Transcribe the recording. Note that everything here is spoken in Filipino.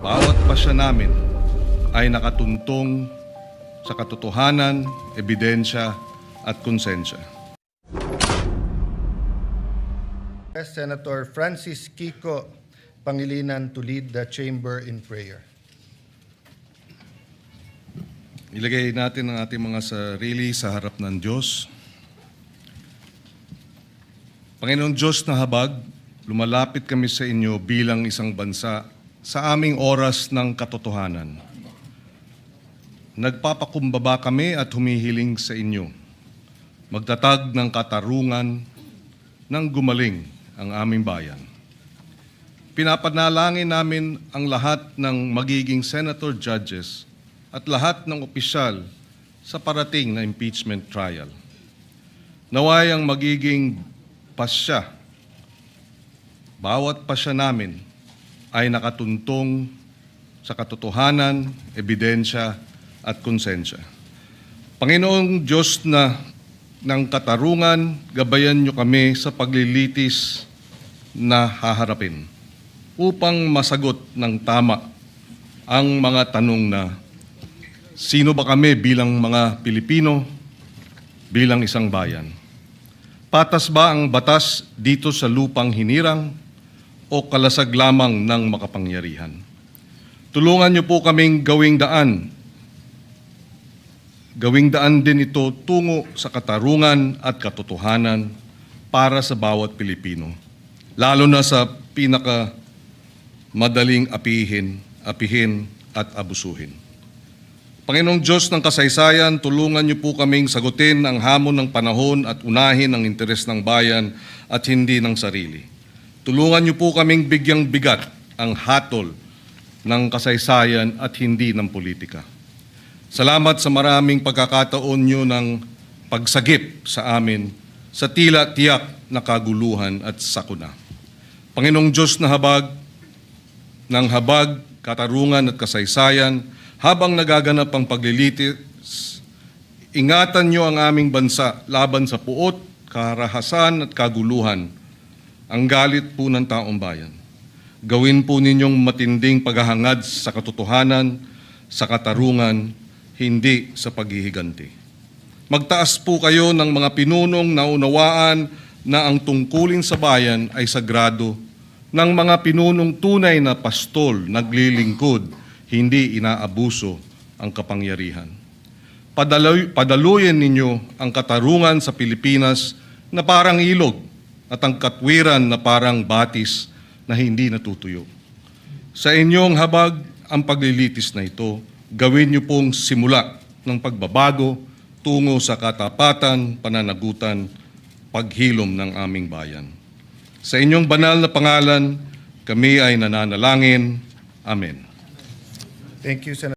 Bawat pasya namin ay nakatuntong sa katotohanan, ebidensya at konsensya. Senator Francis Kiko Pangilinan to lead the chamber in prayer. Ilagay natin ang ating mga sarili sa harap ng Diyos. Panginoong Diyos na habag, lumalapit kami sa inyo bilang isang bansa sa aming oras ng katotohanan. Nagpapakumbaba kami at humihiling sa inyo. Magtatag ng katarungan nang gumaling ang aming bayan. Pinapanalangin namin ang lahat ng magiging senator judges at lahat ng opisyal sa parating na impeachment trial. Naway ang magiging pasya, bawat pasya namin ay nakatuntong sa katotohanan, ebidensya at konsensya. Panginoong Diyos na ng katarungan, gabayan niyo kami sa paglilitis na haharapin upang masagot ng tama ang mga tanong na sino ba kami bilang mga Pilipino, bilang isang bayan? Patas ba ang batas dito sa lupang hinirang o kalasag lamang ng makapangyarihan? Tulungan niyo po kaming gawing daan din ito tungo sa katarungan at katotohanan para sa bawat Pilipino, lalo na sa madaling apihin at abusuhin. Panginoong Diyos ng kasaysayan, tulungan niyo po kaming sagutin ang hamon ng panahon at unahin ang interes ng bayan at hindi ng sarili. Tulungan niyo po kaming bigyang bigat ang hatol ng kasaysayan at hindi ng politika. Salamat sa maraming pagkakataon niyo ng pagsagip sa amin sa tila tiyak na kaguluhan at sakuna. Panginoong Diyos na habag, ng habag, katarungan at kasaysayan, habang nagaganap ang paglilitis, ingatan niyo ang aming bansa laban sa puot, karahasan at kaguluhan, ang galit po ng taong bayan. Gawin po ninyong matinding paghahangad sa katotohanan, sa katarungan, hindi sa paghihiganti. Magtaas po kayo ng mga pinunong naunawaan na ang tungkulin sa bayan ay sagrado, ng mga pinunong tunay na pastol, naglilingkod, hindi inaabuso ang kapangyarihan. Padaluyin ninyo ang katarungan sa Pilipinas na parang ilog at ang katwiran na parang batis na hindi natutuyo. Sa inyong habag ang paglilitis na ito, gawin niyo pong simula ng pagbabago tungo sa katapatan, pananagutan, paghilom ng aming bayan. Sa inyong banal na pangalan, kami ay nananalangin. Amen. Thank you, Senator.